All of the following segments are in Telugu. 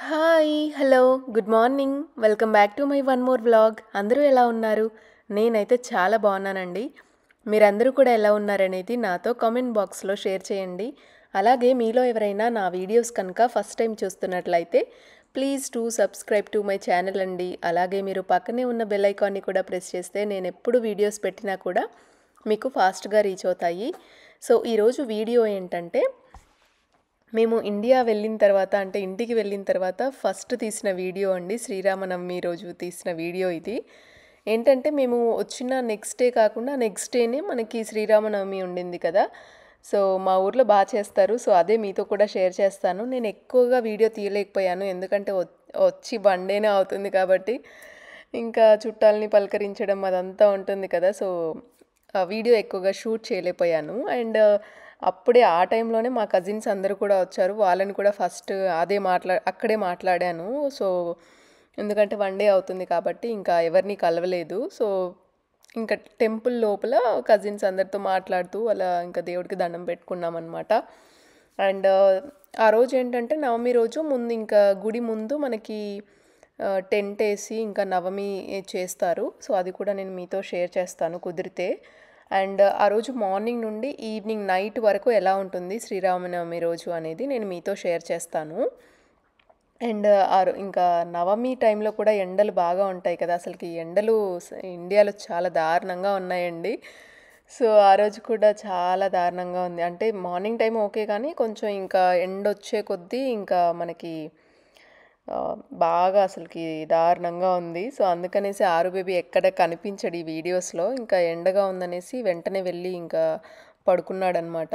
Hi hello good morning welcome back to my one more vlog. అందరూ ఎలా ఉన్నారు? నేనైతే చాలా బాగున్నానండి. మీరందరూ కూడా ఎలా ఉన్నారనేది నాతో కామెంట్ బాక్స్లో షేర్ చేయండి. అలాగే మీలో ఎవరైనా నా వీడియోస్ కనుక ఫస్ట్ టైం చూస్తున్నట్లయితే please to subscribe to my channel అండి. అలాగే మీరు పక్కనే ఉన్న బెల్ ఐకాన్ని కూడా ప్రెస్ చేస్తే నేను ఎప్పుడు వీడియోస్ పెట్టినా కూడా మీకు ఫాస్ట్గా రీచ్ అవుతాయి. సో ఈరోజు వీడియో ఏంటంటే, మేము ఇండియా వెళ్ళిన తర్వాత అంటే ఇంటికి వెళ్ళిన తర్వాత ఫస్ట్ తీసిన వీడియో అండి. శ్రీరామనవమి రోజు తీసిన వీడియో ఇది. ఏంటంటే మేము వచ్చిన నెక్స్ట్ డే కాకుండా నెక్స్ట్ డేనే మనకి శ్రీరామనవమి ఉండింది కదా. సో మా ఊర్లో బాగా చేస్తారు. సో అదే మీతో కూడా షేర్ చేస్తాను. నేను ఎక్కువగా వీడియో తీయలేకపోయాను, ఎందుకంటే వచ్చి వన్ డేనే అవుతుంది కాబట్టి ఇంకా చుట్టాలని పలకరించడం అదంతా ఉంటుంది కదా. సో ఆ వీడియో ఎక్కువగా షూట్ చేయలేకపోయాను. అండ్ అప్పుడే ఆ టైంలోనే మా కజిన్స్ అందరూ కూడా వచ్చారు. వాళ్ళని కూడా ఫస్ట్ అక్కడే మాట్లాడాను. సో ఎందుకంటే వన్ డే అవుతుంది కాబట్టి ఇంకా ఎవరిని కలవలేదు. సో ఇంకా టెంపుల్ లోపల కజిన్స్ అందరితో మాట్లాడుతూ అలా ఇంకా దేవుడికి దండం పెట్టుకున్నాం అనమాట. అండ్ ఆ రోజు ఏంటంటే నవమి రోజు ముందు ఇంకా గుడి ముందు మనకి టెంట్ వేసి ఇంకా నవమి చేస్తారు. సో అది కూడా నేను మీతో షేర్ చేస్తాను కుదిరితే. అండ్ ఆ రోజు మార్నింగ్ నుండి ఈవినింగ్ నైట్ వరకు ఎలా ఉంటుంది శ్రీరామనవమి రోజు అనేది నేను మీతో షేర్ చేస్తాను. అండ్ ఇంకా నవమి టైంలో కూడా ఎండలు బాగా ఉంటాయి కదా. అసలుకి ఎండలు ఇండియాలో చాలా దారుణంగా ఉన్నాయండి. సో ఆ రోజు కూడా చాలా దారుణంగా ఉంది. అంటే మార్నింగ్ టైం ఓకే, కానీ కొంచెం ఇంకా ఎండ వచ్చే కొద్దీ ఇంకా మనకి బాగా అసలుకి దారుణంగా ఉంది. సో అందుకనేసి ఆరు బేబీ ఎక్కడ కనిపించడు ఈ వీడియోస్లో. ఇంకా ఎండగా ఉందనేసి వెంటనే వెళ్ళి ఇంకా పడుకున్నాడనమాట.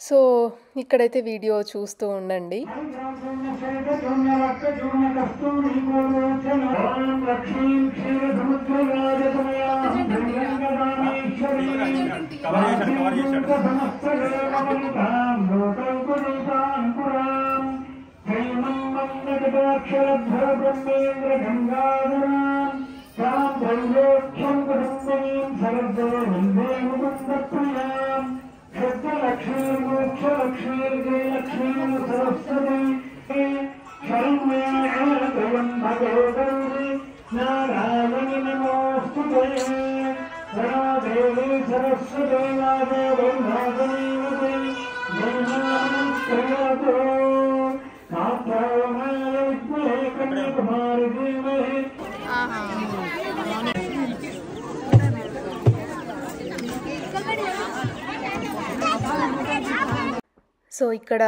సో ఇక్కడైతే వీడియో చూస్తూ ఉండండి. సో ఇక్కడ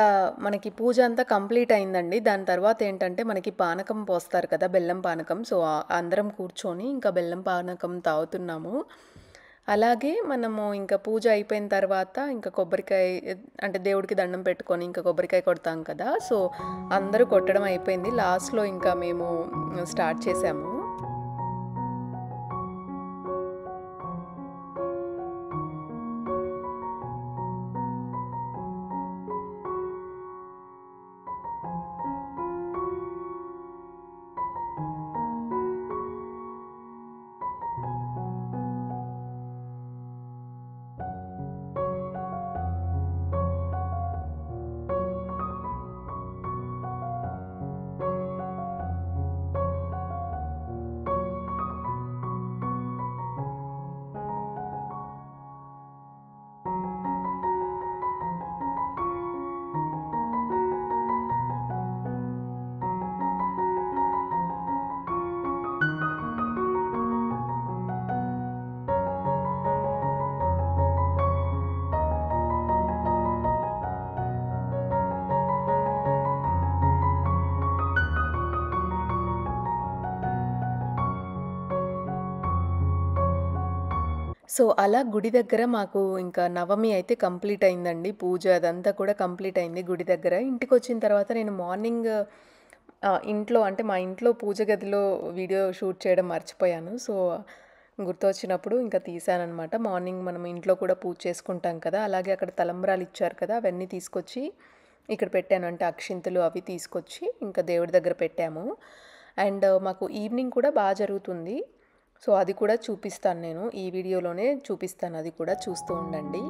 మనకి పూజ అంతా కంప్లీట్ అయిందండి. దాని తర్వాత ఏంటంటే మనకి పానకం పోస్తారు కదా, బెల్లం పానకం. సో అందరం కూర్చొని ఇంకా బెల్లం పానకం తాగుతున్నాము. అలాగే మనము ఇంకా పూజ అయిపోయిన తర్వాత ఇంకా కొబ్బరికాయ అంటే దేవుడికి దండం పెట్టుకొని ఇంకా కొబ్బరికాయ కొడతాం కదా. సో అందరూ కొట్టడం అయిపోయింది. లాస్ట్లో ఇంకా మేము స్టార్ట్ చేసాము. సో అలా గుడి దగ్గర మాకు ఇంకా నవమి అయితే కంప్లీట్ అయిందండి. పూజ అదంతా కూడా కంప్లీట్ అయింది గుడి దగ్గర. ఇంటికి వచ్చిన తర్వాత నేను మార్నింగ్ ఇంట్లో అంటే మా ఇంట్లో పూజ గదిలో వీడియో షూట్ చేయడం మర్చిపోయాను. సో గుర్తొచ్చినప్పుడు ఇంకా తీసానమాట. మార్నింగ్ మనం ఇంట్లో కూడా పూజ చేసుకుంటాం కదా, అలాగే అక్కడ తలంబ్రాలు ఇచ్చారు కదా, అవన్నీ తీసుకొచ్చి ఇక్కడ పెట్టాను. అంటే అక్షింతలు అవి తీసుకొచ్చి ఇంకా దేవుడి దగ్గర పెట్టాము. అండ్ మాకు ఈవినింగ్ కూడా బాగా జరుగుతుంది. సో అది కూడా చూపిస్తాను, నేను ఈ వీడియోలోనే చూపిస్తాను, అది కూడా చూస్తూ ఉండండి.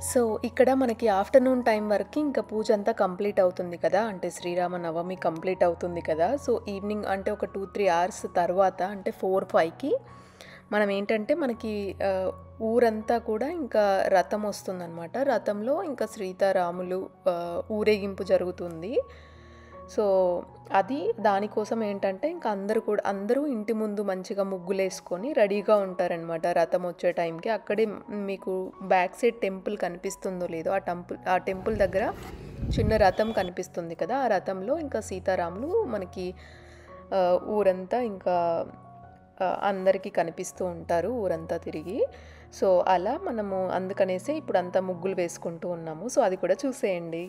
సో ఇక్కడ మనకి ఆఫ్టర్నూన్ టైం వరకు ఇంకా పూజ అంతా కంప్లీట్ అవుతుంది కదా, అంటే శ్రీరామ నవమి కంప్లీట్ అవుతుంది కదా. సో ఈవినింగ్ అంటే ఒక 2-3 అవర్స్ తర్వాత అంటే 4-5కి మనం ఏంటంటే మనకి ఊరంతా కూడా ఇంకా రథం వస్తుందన్నమాట. రథంలో ఇంకా సీతారాములు ఊరేగింపు జరుగుతుంది. సో అది దానికోసం ఏంటంటే ఇంకా అందరూ ఇంటి ముందు మంచిగా ముగ్గులేసుకొని రెడీగా ఉంటారనమాట రథం వచ్చే టైంకి. అక్కడే మీకు బ్యాక్ సైడ్ టెంపుల్ కనిపిస్తుందో లేదో, ఆ టెంపుల్ దగ్గర చిన్న రథం కనిపిస్తుంది కదా, ఆ రథంలో ఇంకా సీతారాములు మనకి ఊరంతా ఇంకా అందరికీ కనిపిస్తూ ఉంటారు ఊరంతా తిరిగి. సో అలా మనము అందుకనేసి ఇప్పుడు అంతా ముగ్గులు వేసుకుంటూ ఉన్నాము. సో అది కూడా చూసేయండి.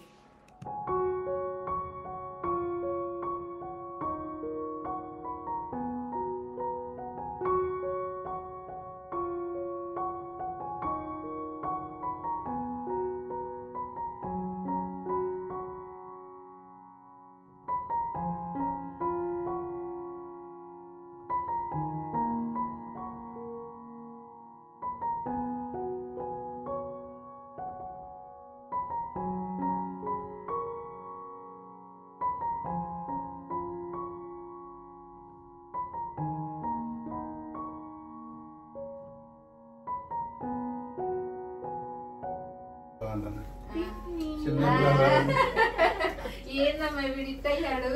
ఏందమ్మా వీడిట్టయ్యాడు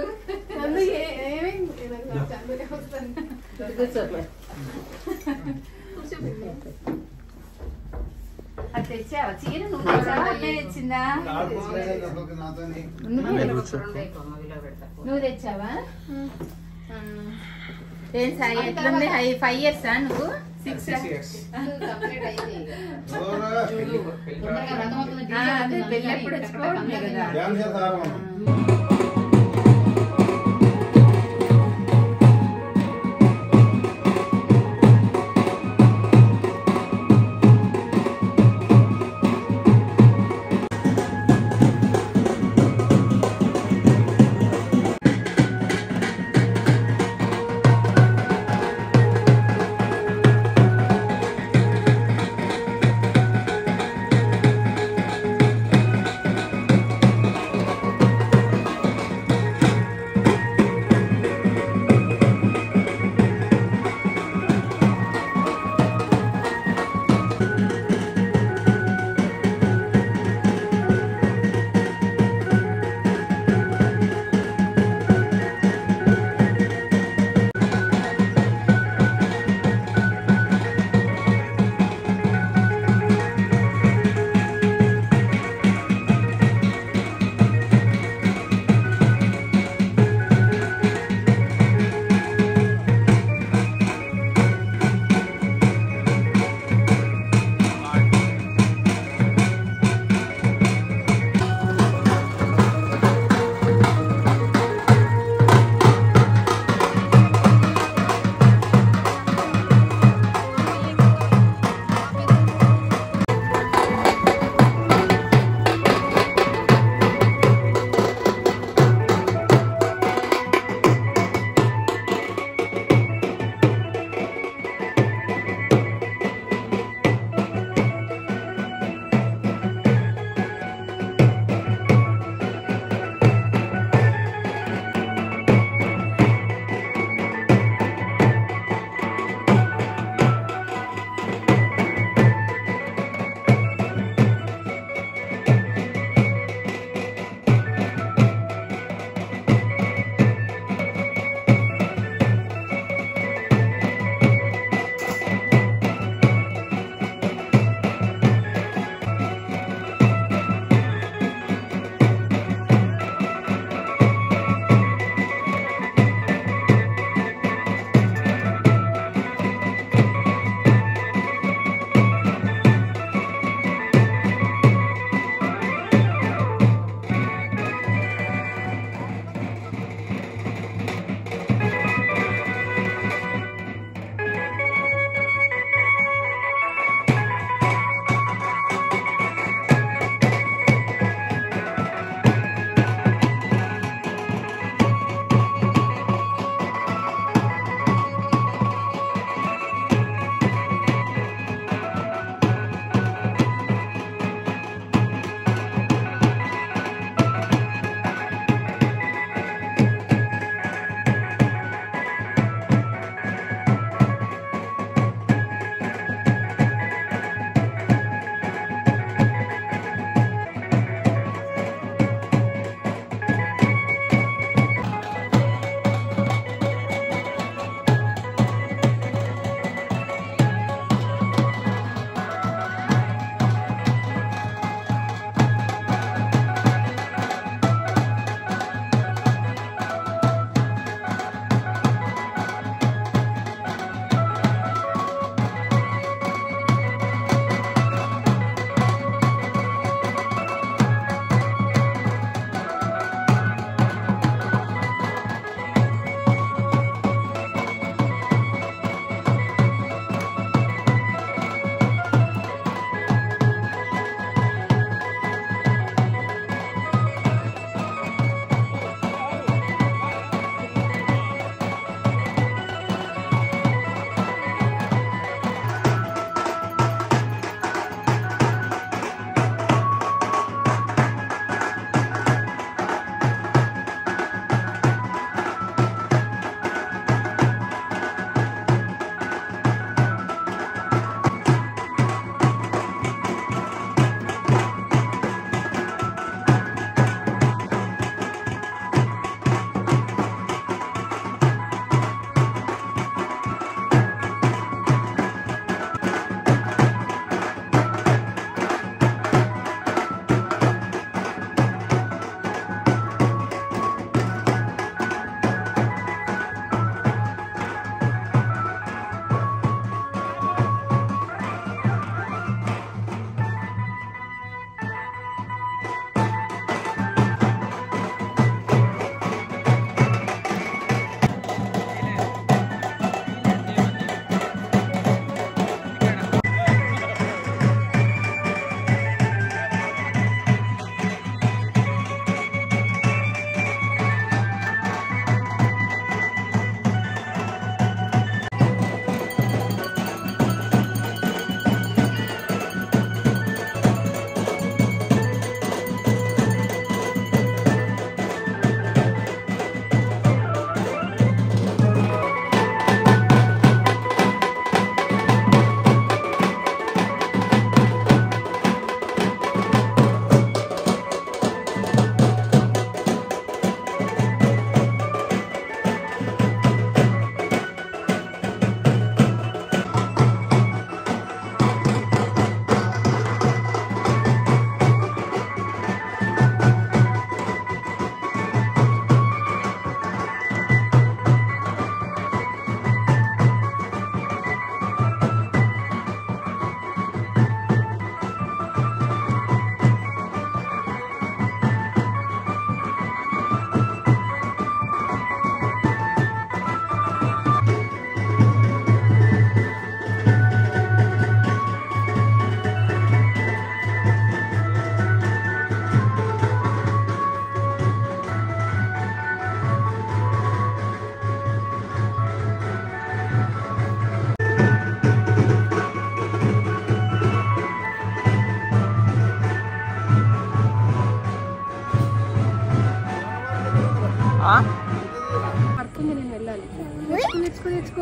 అది తెచ్చావా చీర? నువ్వు తెచ్చిందా? నువ్వు తెచ్చావా? ఏం సాయి ఎట్లుంది? 5 years నువ్వు? 6 years కంప్లీట్ అయింది. పెళ్ళి ఎప్పుడు వచ్చుకోవట్లే కదా.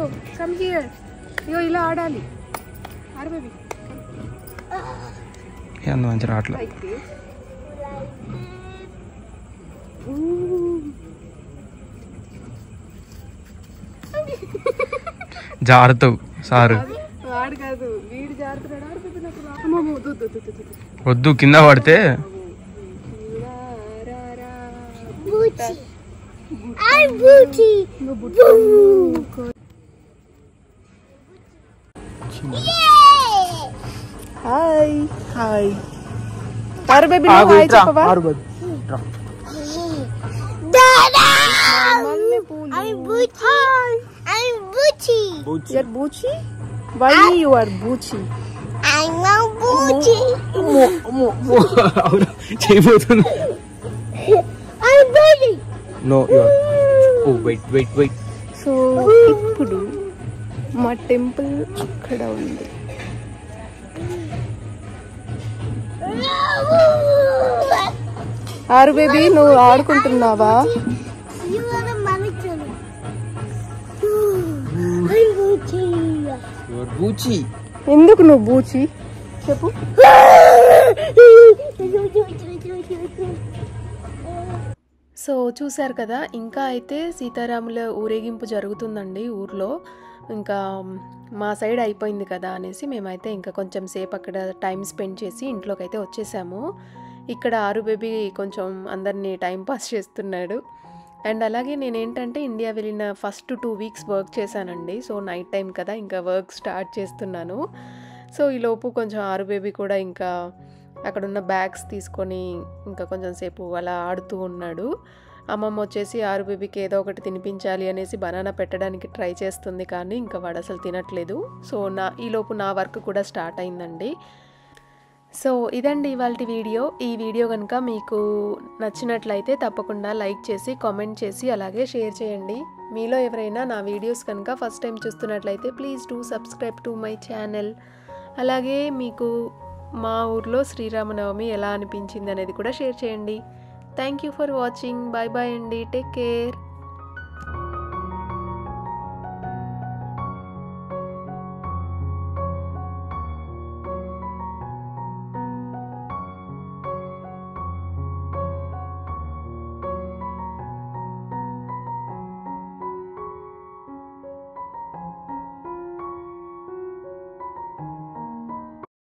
ఆడుకో. Come here. ఇగో ఇలా ఆడాలి. ఆడు బేబీ. అంత మంచి రాట్లా జారుతావు సారు. ఆడు కాదు, వీడు జారుతున్నాడు. వద్దు కింద పడితే. Hi hi. ఆరు బేబీ నువ్వు హాయ్ చెప్పవా? You're Bucci? Why you are Bucci? I'm not Bucci. చేయబోతున్నా. I'm ready. No wait. So ఇప్పుడు మా టెంపుల్ అక్కడ ఉంది. ఆరు బేబీ నువ్వు ఆడుకుంటున్నావా? You are a manager. I'm Bucci. Your బూచి. ఎందుకు నువ్వు బూచి చెప్పు. సో చూసారు కదా, ఇంకా అయితే సీతారాముల ఊరేగింపు జరుగుతుందండి ఊర్లో. ఇంకా మా సైడ్ అయిపోయింది కదా అనేసి మేమైతే ఇంకా కొంచెం సేపు అక్కడ టైం స్పెండ్ చేసి ఇంట్లోకి అయితే వచ్చేసాము. ఇక్కడ ఆరు బేబీ కొంచెం అందరినీ టైం పాస్ చేస్తున్నాడు. అండ్ అలాగే నేనేంటంటే ఇండియా వెళ్ళిన ఫస్ట్ 2 వీక్స్ వర్క్ చేశానండి. సో నైట్ టైం కదా, ఇంకా వర్క్ స్టార్ట్ చేస్తున్నాను. సో ఈలోపు కొంచెం ఆరు బేబీ కూడా ఇంకా అక్కడున్న బ్యాగ్స్ తీసుకొని ఇంకా కొంచెం సేపు అలా ఆడుతూ ఉన్నాడు. అమ్మమ్మ వచ్చేసి ఆరు బేబీకి ఏదో ఒకటి తినిపించాలి అనేసి బనానా పెట్టడానికి ట్రై చేస్తుంది, కానీ ఇంకా వాడు అసలు తినట్లేదు. సో ఈలోపు నా వర్క్ కూడా స్టార్ట్ అయిందండి. సో ఇదండి ఇవాళ వీడియో. ఈ వీడియో కనుక మీకు నచ్చినట్లయితే తప్పకుండా లైక్ చేసి కామెంట్ చేసి అలాగే షేర్ చేయండి. మీలో ఎవరైనా నా వీడియోస్ కనుక ఫస్ట్ టైం చూస్తున్నట్లయితే please do subscribe to my channel. అలాగే మీకు మా ఊర్లో శ్రీరామనవమి ఎలా అనిపించింది అనేది కూడా షేర్ చేయండి. Thank you for watching. Bye bye అండి. Take care.